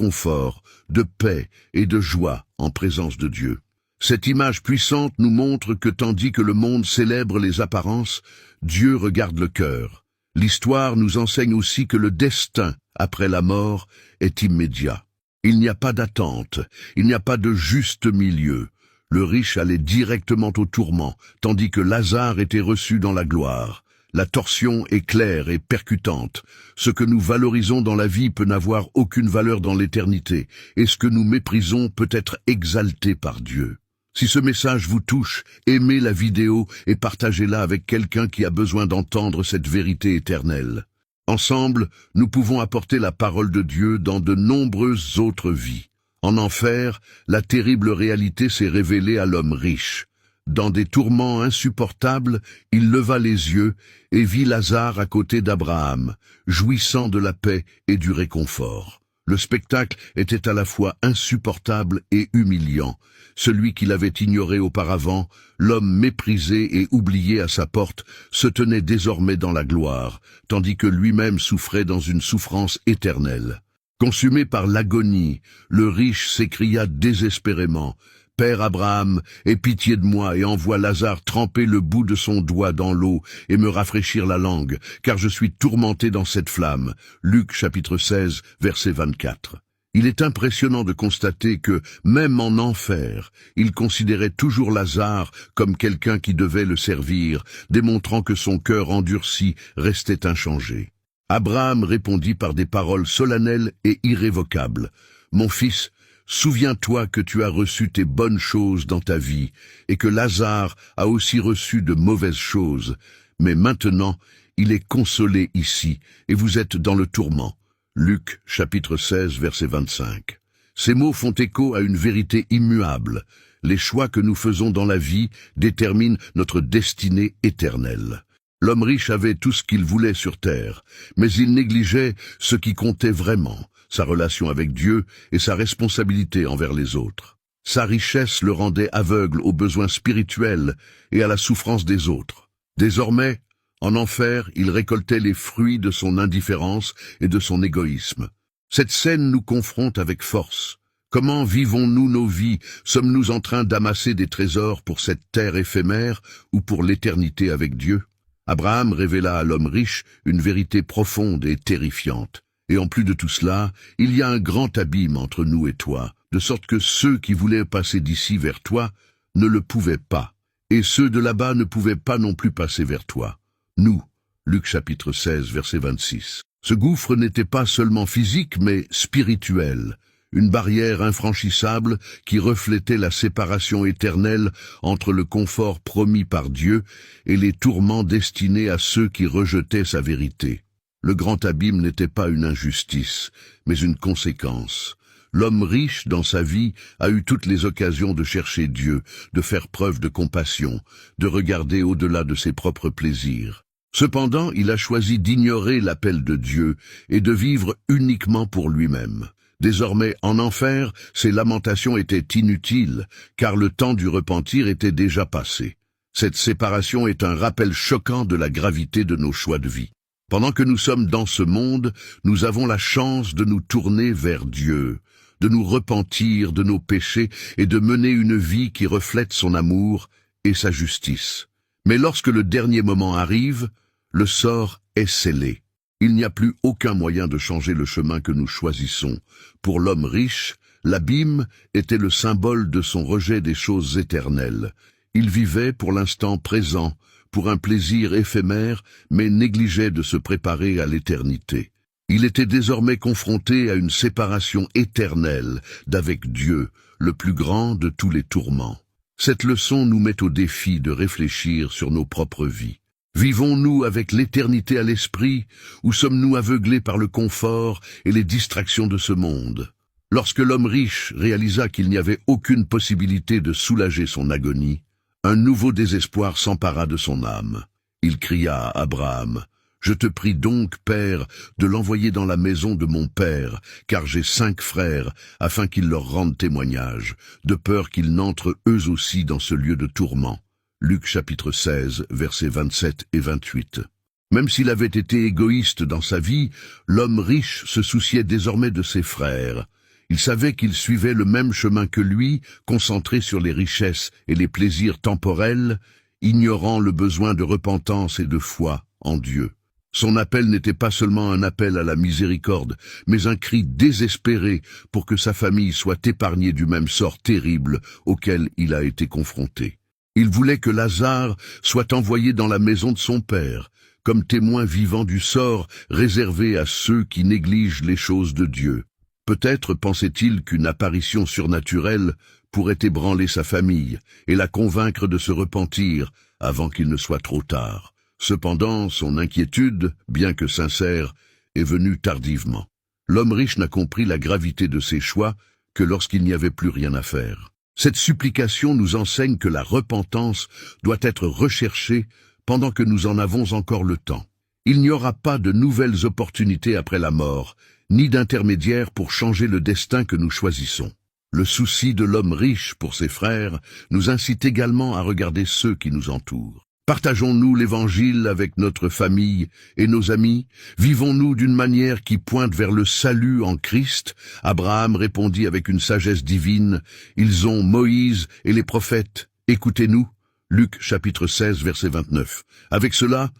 confort, de paix et de joie en présence de Dieu. Cette image puissante nous montre que tandis que le monde célèbre les apparences, Dieu regarde le cœur. L'histoire nous enseigne aussi que le destin, après la mort, est immédiat. Il n'y a pas d'attente, il n'y a pas de juste milieu. Le riche allait directement au tourment, tandis que Lazare était reçu dans la gloire. La torsion est claire et percutante. Ce que nous valorisons dans la vie peut n'avoir aucune valeur dans l'éternité, et ce que nous méprisons peut être exalté par Dieu. Si ce message vous touche, aimez la vidéo et partagez-la avec quelqu'un qui a besoin d'entendre cette vérité éternelle. Ensemble, nous pouvons apporter la parole de Dieu dans de nombreuses autres vies. En enfer, la terrible réalité s'est révélée à l'homme riche. Dans des tourments insupportables, il leva les yeux et vit Lazare à côté d'Abraham, jouissant de la paix et du réconfort. Le spectacle était à la fois insupportable et humiliant. Celui qu'il avait ignoré auparavant, l'homme méprisé et oublié à sa porte, se tenait désormais dans la gloire, tandis que lui-même souffrait dans une souffrance éternelle. Consumé par l'agonie, le riche s'écria désespérément « Père Abraham, aie pitié de moi et envoie Lazare tremper le bout de son doigt dans l'eau et me rafraîchir la langue, car je suis tourmenté dans cette flamme. » Luc chapitre 16, verset 24. Il est impressionnant de constater que, même en enfer, il considérait toujours Lazare comme quelqu'un qui devait le servir, démontrant que son cœur endurci restait inchangé. Abraham répondit par des paroles solennelles et irrévocables. « Mon fils, souviens-toi que tu as reçu tes bonnes choses dans ta vie, et que Lazare a aussi reçu de mauvaises choses, mais maintenant il est consolé ici, et vous êtes dans le tourment. » Luc, chapitre 16, verset 25. Ces mots font écho à une vérité immuable. Les choix que nous faisons dans la vie déterminent notre destinée éternelle. L'homme riche avait tout ce qu'il voulait sur terre, mais il négligeait ce qui comptait vraiment, sa relation avec Dieu et sa responsabilité envers les autres. Sa richesse le rendait aveugle aux besoins spirituels et à la souffrance des autres. Désormais, en enfer, il récoltait les fruits de son indifférence et de son égoïsme. Cette scène nous confronte avec force. Comment vivons-nous nos vies? Sommes-nous en train d'amasser des trésors pour cette terre éphémère ou pour l'éternité avec Dieu? Abraham révéla à l'homme riche une vérité profonde et terrifiante. Et en plus de tout cela, il y a un grand abîme entre nous et toi, de sorte que ceux qui voulaient passer d'ici vers toi ne le pouvaient pas, et ceux de là-bas ne pouvaient pas non plus passer vers toi. Nous, Luc chapitre 16, verset 26. Ce gouffre n'était pas seulement physique, mais spirituel, une barrière infranchissable qui reflétait la séparation éternelle entre le confort promis par Dieu et les tourments destinés à ceux qui rejetaient sa vérité. Le grand abîme n'était pas une injustice, mais une conséquence. L'homme riche, dans sa vie, a eu toutes les occasions de chercher Dieu, de faire preuve de compassion, de regarder au-delà de ses propres plaisirs. Cependant, il a choisi d'ignorer l'appel de Dieu et de vivre uniquement pour lui-même. Désormais, en enfer, ses lamentations étaient inutiles, car le temps du repentir était déjà passé. Cette séparation est un rappel choquant de la gravité de nos choix de vie. Pendant que nous sommes dans ce monde, nous avons la chance de nous tourner vers Dieu, de nous repentir de nos péchés et de mener une vie qui reflète son amour et sa justice. Mais lorsque le dernier moment arrive, le sort est scellé. Il n'y a plus aucun moyen de changer le chemin que nous choisissons. Pour l'homme riche, l'abîme était le symbole de son rejet des choses éternelles. Il vivait pour l'instant présent, pour un plaisir éphémère, mais négligeait de se préparer à l'éternité. Il était désormais confronté à une séparation éternelle d'avec Dieu, le plus grand de tous les tourments. Cette leçon nous met au défi de réfléchir sur nos propres vies. Vivons-nous avec l'éternité à l'esprit, ou sommes-nous aveuglés par le confort et les distractions de ce monde? Lorsque l'homme riche réalisa qu'il n'y avait aucune possibilité de soulager son agonie, un nouveau désespoir s'empara de son âme. Il cria à Abraham, « Je te prie donc, Père, de l'envoyer dans la maison de mon père, car j'ai 5 frères, afin qu'ils leur rendent témoignage, de peur qu'ils n'entrent eux aussi dans ce lieu de tourment. » Luc chapitre 16, versets 27 et 28. Même s'il avait été égoïste dans sa vie, l'homme riche se souciait désormais de ses frères. Il savait qu'ils suivaient le même chemin que lui, concentrés sur les richesses et les plaisirs temporels, ignorant le besoin de repentance et de foi en Dieu. Son appel n'était pas seulement un appel à la miséricorde, mais un cri désespéré pour que sa famille soit épargnée du même sort terrible auquel il a été confronté. Il voulait que Lazare soit envoyé dans la maison de son père, comme témoin vivant du sort réservé à ceux qui négligent les choses de Dieu. Peut-être pensait-il qu'une apparition surnaturelle pourrait ébranler sa famille et la convaincre de se repentir avant qu'il ne soit trop tard. Cependant, son inquiétude, bien que sincère, est venue tardivement. L'homme riche n'a compris la gravité de ses choix que lorsqu'il n'y avait plus rien à faire. Cette supplication nous enseigne que la repentance doit être recherchée pendant que nous en avons encore le temps. Il n'y aura pas de nouvelles opportunités après la mort, ni d'intermédiaire pour changer le destin que nous choisissons. Le souci de l'homme riche pour ses frères nous incite également à regarder ceux qui nous entourent. Partageons-nous l'Évangile avec notre famille et nos amis? Vivons-nous d'une manière qui pointe vers le salut en Christ? Abraham répondit avec une sagesse divine, « Ils ont Moïse et les prophètes, écoutez-nous » Luc chapitre 16 verset 29. Avec cela,